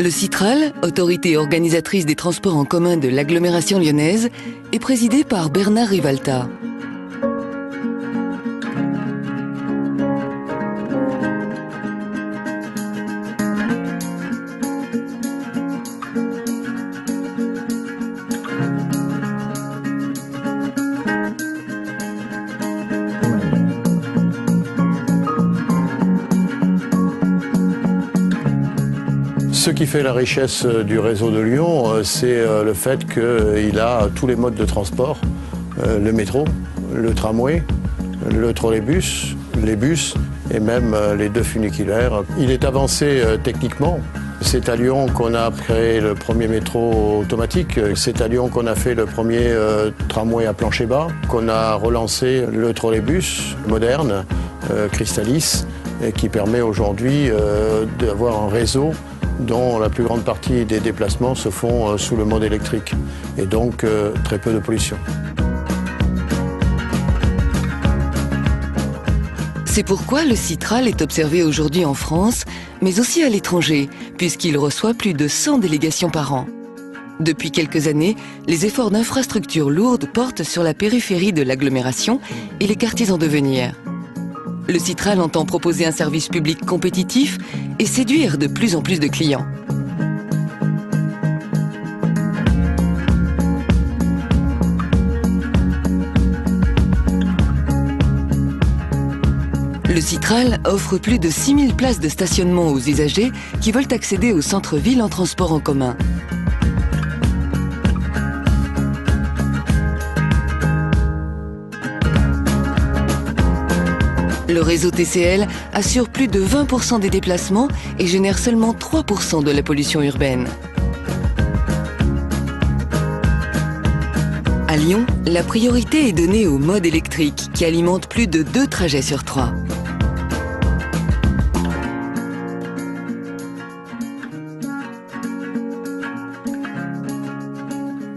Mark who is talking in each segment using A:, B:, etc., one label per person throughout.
A: Le Citral, autorité organisatrice des transports en commun de l'agglomération lyonnaise, est présidé par Bernard Rivalta.
B: Ce qui fait la richesse du réseau de Lyon, c'est le fait qu'il a tous les modes de transport, le métro, le tramway, le trolleybus, les bus et même les deux funiculaires. Il est avancé techniquement. C'est à Lyon qu'on a créé le premier métro automatique. C'est à Lyon qu'on a fait le premier tramway à plancher bas, qu'on a relancé le trolleybus moderne, Crystalis, et qui permet aujourd'hui d'avoir un réseau dont la plus grande partie des déplacements se font sous le mode électrique et donc très peu de pollution.
A: C'est pourquoi le Citral est observé aujourd'hui en France, mais aussi à l'étranger, puisqu'il reçoit plus de 100 délégations par an. Depuis quelques années, les efforts d'infrastructures lourdes portent sur la périphérie de l'agglomération et les quartiers en devenir. Le Citral entend proposer un service public compétitif et séduire de plus en plus de clients. Le Citral offre plus de 6000 places de stationnement aux usagers qui veulent accéder au centre-ville en transport en commun. Le réseau TCL assure plus de 20% des déplacements et génère seulement 3% de la pollution urbaine. À Lyon, la priorité est donnée au mode électrique qui alimente plus de 2 trajets sur 3.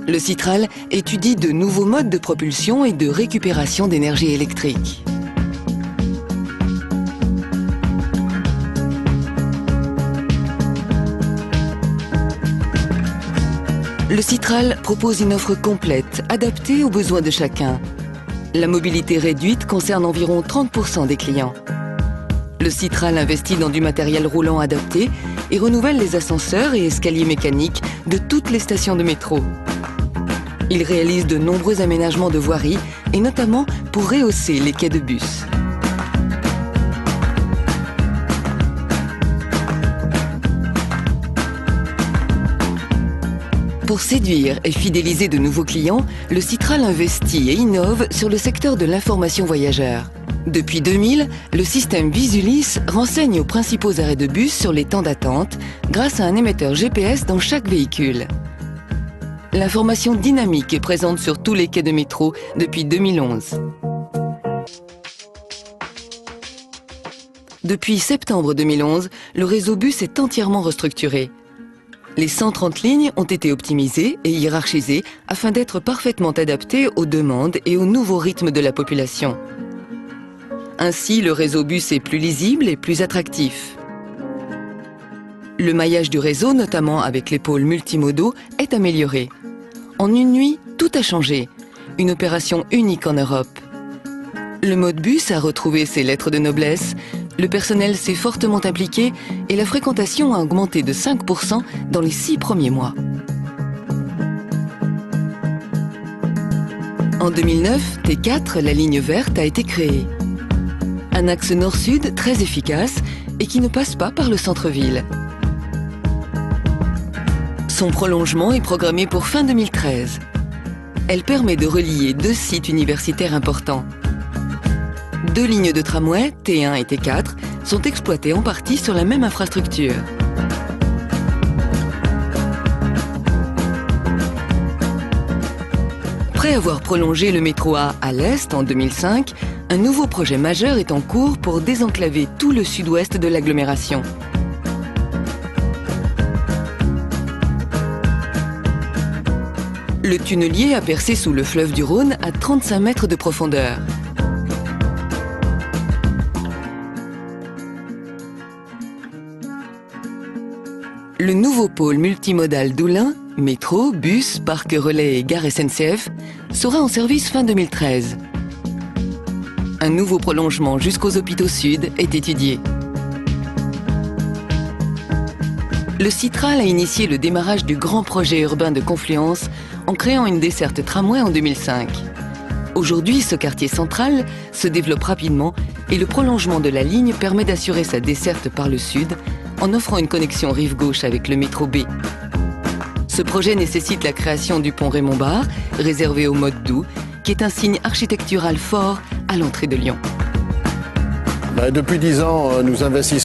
A: Le Citral étudie de nouveaux modes de propulsion et de récupération d'énergie électrique. Le Citral propose une offre complète, adaptée aux besoins de chacun. La mobilité réduite concerne environ 30% des clients. Le Citral investit dans du matériel roulant adapté et renouvelle les ascenseurs et escaliers mécaniques de toutes les stations de métro. Il réalise de nombreux aménagements de voirie et notamment pour rehausser les quais de bus. Pour séduire et fidéliser de nouveaux clients, le Citral investit et innove sur le secteur de l'information voyageur. Depuis 2000, le système Visulis renseigne aux principaux arrêts de bus sur les temps d'attente grâce à un émetteur GPS dans chaque véhicule. L'information dynamique est présente sur tous les quais de métro depuis 2011. Depuis septembre 2011, le réseau bus est entièrement restructuré. Les 130 lignes ont été optimisées et hiérarchisées afin d'être parfaitement adaptées aux demandes et aux nouveaux rythmes de la population. Ainsi, le réseau bus est plus lisible et plus attractif. Le maillage du réseau, notamment avec les pôles multimodaux, est amélioré. En une nuit, tout a changé. Une opération unique en Europe. Le mode bus a retrouvé ses lettres de noblesse. Le personnel s'est fortement impliqué et la fréquentation a augmenté de 5% dans les 6 premiers mois. En 2009, T4, la ligne verte, a été créée. Un axe nord-sud très efficace et qui ne passe pas par le centre-ville. Son prolongement est programmé pour fin 2013. Elle permet de relier 2 sites universitaires importants. 2 lignes de tramway, T1 et T4, sont exploitées en partie sur la même infrastructure. Après avoir prolongé le métro A à l'est en 2005, un nouveau projet majeur est en cours pour désenclaver tout le sud-ouest de l'agglomération. Le tunnelier a percé sous le fleuve du Rhône à 35 mètres de profondeur. Le nouveau pôle multimodal d'Oulin, métro, bus, parc relais et gare SNCF, sera en service fin 2013. Un nouveau prolongement jusqu'aux hôpitaux sud est étudié. Le Citral a initié le démarrage du grand projet urbain de Confluence en créant une desserte tramway en 2005. Aujourd'hui, ce quartier central se développe rapidement et le prolongement de la ligne permet d'assurer sa desserte par le sud en offrant une connexion rive gauche avec le métro B. Ce projet nécessite la création du pont Raymond-Barre, réservé au mode doux, qui est un signe architectural fort à l'entrée de Lyon.
B: Depuis 10 ans, nous investissons